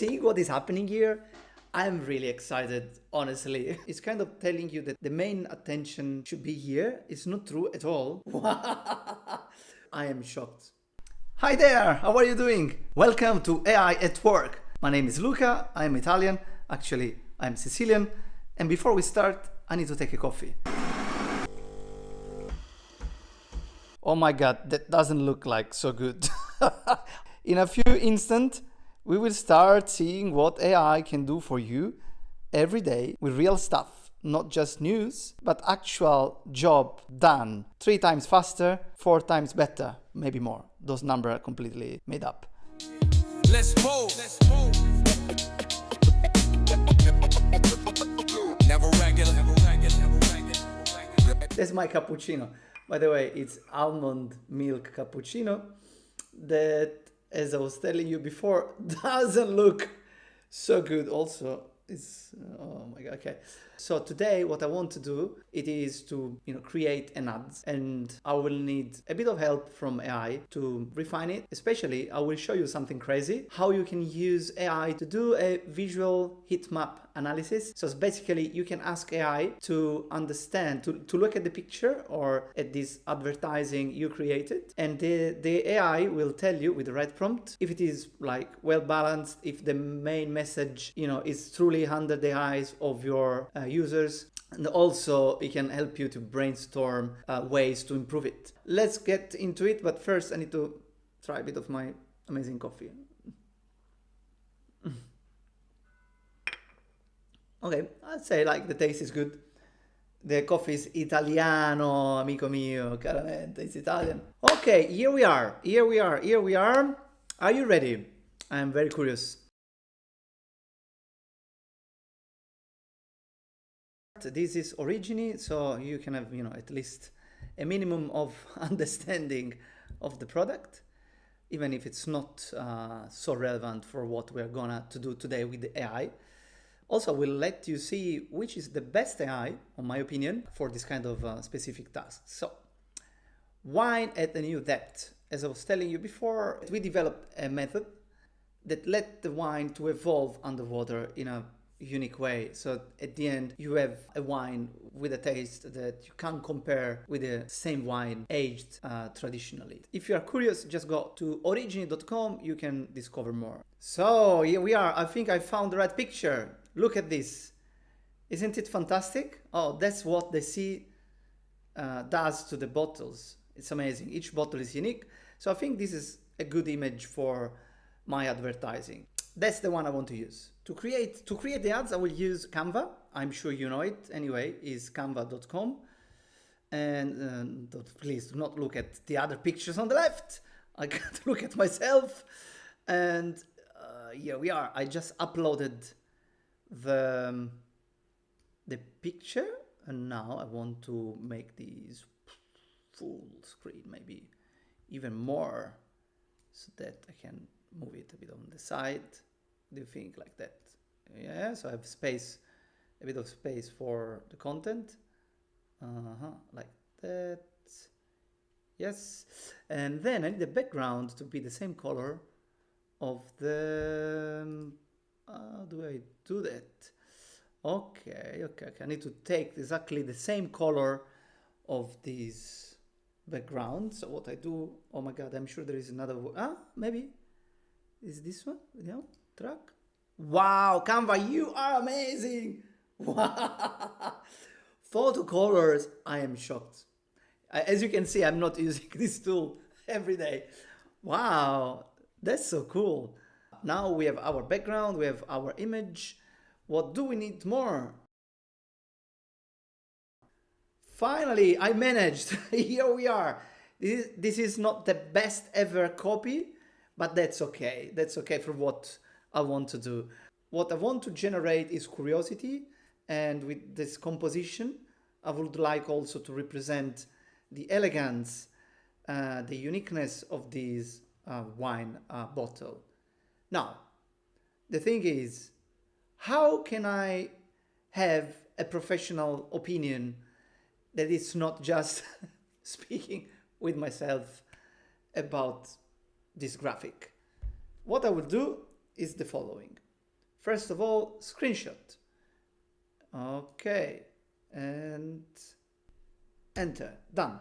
seeing what is happening here? I'm really excited, honestly. It's kind of telling you that the main attention should be here. It's not true at all. I am shocked. Hi there, how are you doing? Welcome to AI at Work. My name is Luca, I'm Italian. Actually, I'm Sicilian. And before we start, I need to take a coffee. Oh my god, that doesn't look like so good. In a few instants, we will start seeing what AI can do for you every day with real stuff, not just news, but actual job done 3 times faster, 4 times better, maybe more. Those numbers are completely made up. Let's move. Never regular. That's my cappuccino. By the way, it's almond milk cappuccino that, as I was telling you before, doesn't look so good also. It's, oh my god, okay. So today what I want to do, it is to create an ads, and I will need a bit of help from AI to refine it. Especially, I will show you something crazy, how you can use AI to do a visual heat map analysis. So it's basically you can ask AI to understand, to look at the picture or at this advertising you created, and the AI will tell you with the right prompt if it is like well balanced, if the main message is truly under the eyes of your users, and also it can help you to brainstorm ways to improve it. Let's get into it, but first I need to try a bit of my amazing coffee. Okay, I'd say like the taste is good. The coffee is Italiano, amico mio, chiaramente, it's Italian. Okay, here we are. Are you ready? I'm very curious. This is Orygini, so you can have, at least a minimum of understanding of the product, even if it's not so relevant for what we're gonna to do today with the AI. Also, we'll let you see which is the best AI, in my opinion, for this kind of specific task. So, wine at a new depth. As I was telling you before, we developed a method that let the wine to evolve underwater in a unique way. So at the end, you have a wine with a taste that you can't compare with the same wine aged traditionally. If you are curious, just go to orygini.com, you can discover more. So here we are. I think I found the right picture. Look at this. Isn't it fantastic? Oh, that's what the sea does to the bottles. It's amazing. Each bottle is unique. So I think this is a good image for my advertising. That's the one I want to use. To create the ads, I will use Canva. I'm sure you know it. Anyway, is canva.com. And please do not look at the other pictures on the left. I can't look at myself. And here we are. I just uploaded the picture, and now I want to make these full screen, maybe even more, so that I can move it a bit on the side. Do you think like that? Yeah, so I have space, a bit of space for the content. Like that. Yes. And then I need the background to be the same color of the... how do I do that? Okay. I need to take exactly the same color of this background. So what I do... Oh my god, I'm sure there is another... maybe... Is this one? Track. Wow, Canva, you are amazing. Wow. Photo colors, I am shocked. As you can see, I'm not using this tool every day. Wow, that's so cool. Now we have our background, we have our image. What do we need more? Finally, I managed. Here we are. This is not the best ever copy, but that's okay. That's okay for what I want to do. What I want to generate is curiosity, and with this composition, I would like also to represent the elegance, the uniqueness of this wine bottle. Now, the thing is, how can I have a professional opinion that is not just speaking with myself about this graphic? What I will do is the following. First of all, screenshot. Okay, and enter, done.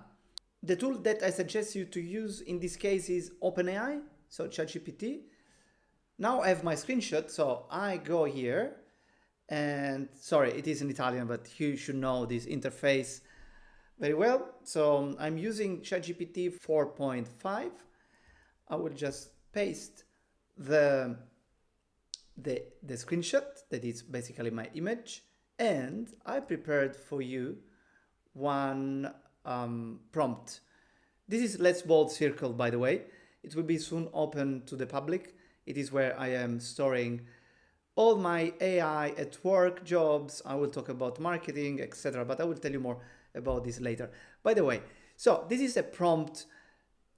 The tool that I suggest you to use in this case is OpenAI, so ChatGPT. Now I have my screenshot, so I go here and sorry, it is in Italian, but you should know this interface very well. So I'm using ChatGPT 4.5. I will just paste the screenshot that is basically my image, and I prepared for you one prompt. This is Let's Bold Circle, by the way. It will be soon open to the public. It is where I am storing all my AI at work jobs. I will talk about marketing, etc. But I will tell you more about this later. By the way, so this is a prompt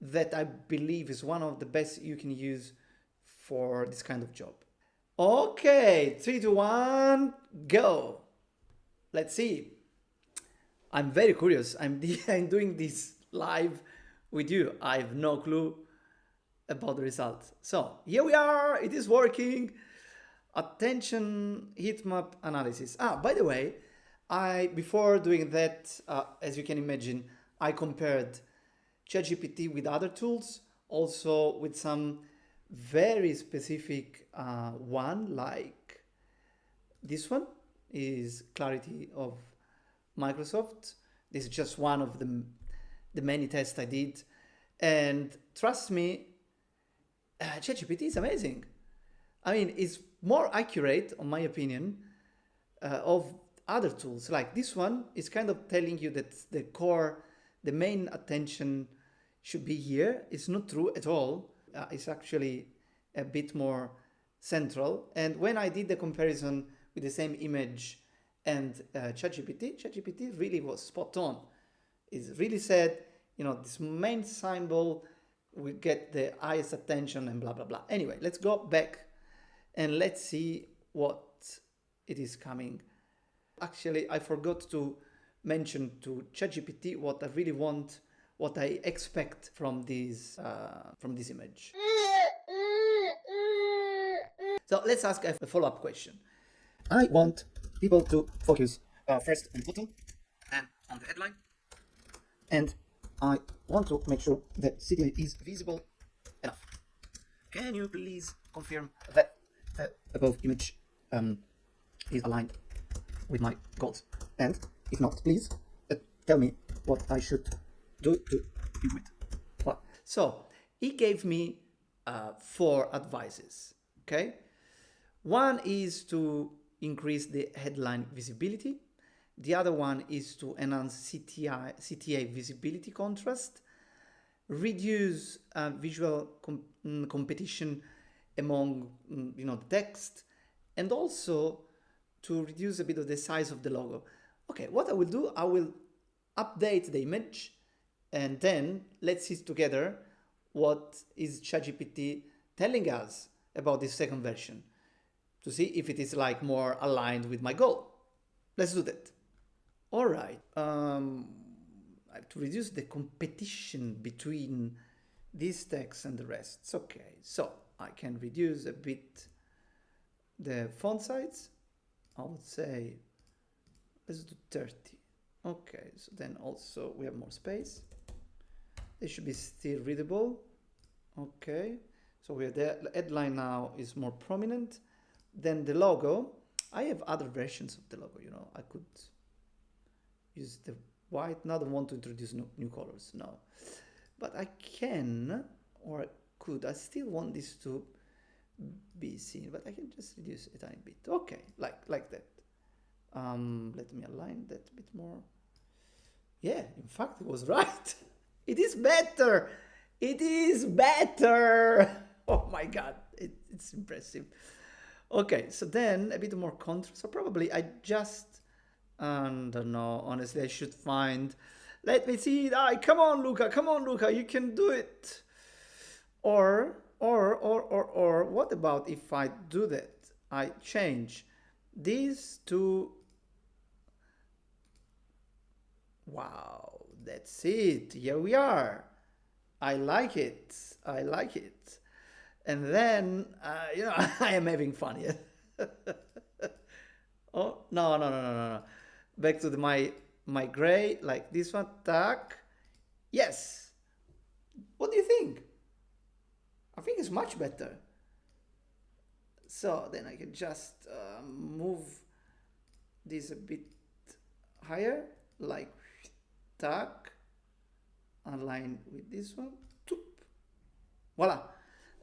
that I believe is one of the best you can use for this kind of job. Okay, 3, 2, 1, go. Let's see. I'm very curious. I'm doing this live with you. I have no clue about the results. So here we are. It is working. Attention heat map analysis. By the way, before doing that, as you can imagine, I compared ChatGPT with other tools, also with some very specific one, like this one is Clarity of Microsoft. This is just one of the many tests I did, and trust me, ChatGPT is amazing. I mean, it's more accurate, in my opinion, of other tools. Like this one is kind of telling you that the main attention should be here. It's not true at all. It's actually a bit more central. And when I did the comparison with the same image and ChatGPT really was spot on. It really said, this main symbol will get the highest attention and blah, blah, blah. Anyway, let's go back and let's see what it is coming. Actually, I forgot to mention to ChatGPT what I really want, what I expect from this image. So let's ask a follow-up question. I want people to focus first on the title and on the headline, and I want to make sure that CTA is visible enough. Can you please confirm that the above image is aligned with my goals? And if not, please tell me what I should do to improve it. So he gave me 4 advices. Okay, one is to increase the headline visibility. The other one is to enhance CTA visibility contrast, reduce visual competition among the text, and also to reduce a bit of the size of the logo. Okay, what I will do, I will update the image, and then let's see together what is ChatGPT telling us about this second version, to see if it is like more aligned with my goal. Let's do that. All right. I have to reduce the competition between this text and the rest. It's okay. So I can reduce a bit the font size. I would say let's do 30. Okay. So then also we have more space. It should be still readable. Okay. So we have the headline now is more prominent. Then the logo, I have other versions of the logo, I could use the white. Now I don't want to introduce new colors, no. But I can, or I could, I still want this to be seen, but I can just reduce a tiny bit. Okay, like that. Let me align that a bit more. Yeah, in fact, it was right. It is better. It is better. Oh my God, it's impressive. Okay, so then a bit more contrast. So probably I just, I don't know, honestly, I should find, let me see, come on, Luca, you can do it. Or, what about if I do that? I change these to, wow, that's it, here we are. I like it. And then, I am having fun here. Oh, no, no, no, no, no, no. Back to my gray, like this one. Tack. Yes. What do you think? I think it's much better. So then I can just move this a bit higher, like tack, align with this one. Toop. Voila.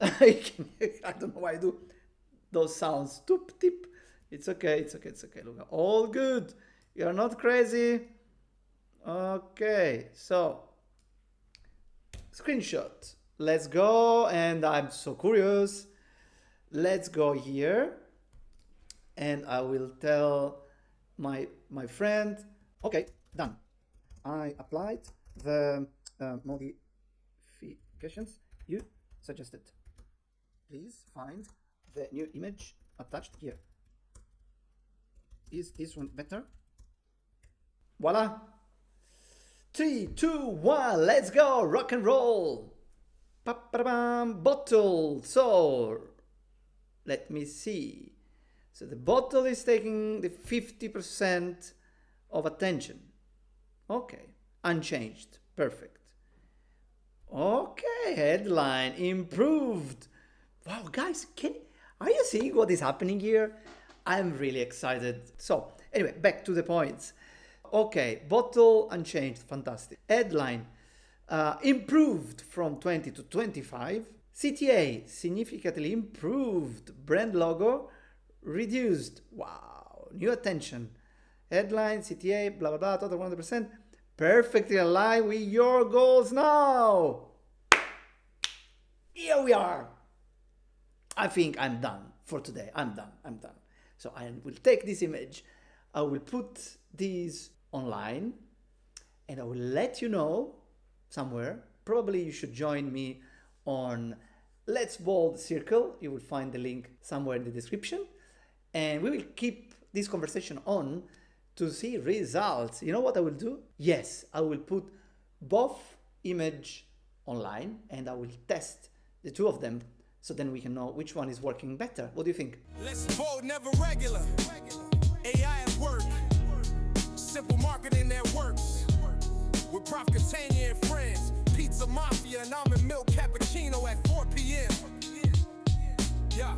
I don't know why I do those sounds. Toop, tip. It's okay, it's okay, it's okay. Look, all good. You're not crazy. Okay, so screenshot. Let's go, and I'm so curious. Let's go here, and I will tell my friend. Okay, done. I applied the modifications you suggested. Please find the new image attached here. Is this one better? Voila! 3, 2, 1, let's go! Rock and roll! Pa-pa-bam, bottle! So, let me see. So the bottle is taking the 50% of attention. Okay, unchanged, perfect. Okay, headline improved. Wow, guys, are you seeing what is happening here? I'm really excited. So, anyway, back to the points. Okay, bottle unchanged, fantastic. Headline improved from 20 to 25. CTA significantly improved. Brand logo reduced. Wow, new attention. Headline, CTA, blah, blah, blah, total 100%. Perfectly aligned with your goals now. Here we are. I think I'm done for today. I'm done. So I will take this image. I will put these online and I will let you know somewhere. Probably you should join me on Let's Bold Circle. You will find the link somewhere in the description. And we will keep this conversation on to see results. You know what I will do? Yes, I will put both image online and I will test the two of them so then we can know which one is working better. What do you think? Let's bold, never regular. AI at work. Simple marketing that works. With Prof. Catania and friends. Pizza Mafia and almond milk cappuccino at 4 p.m. Yeah.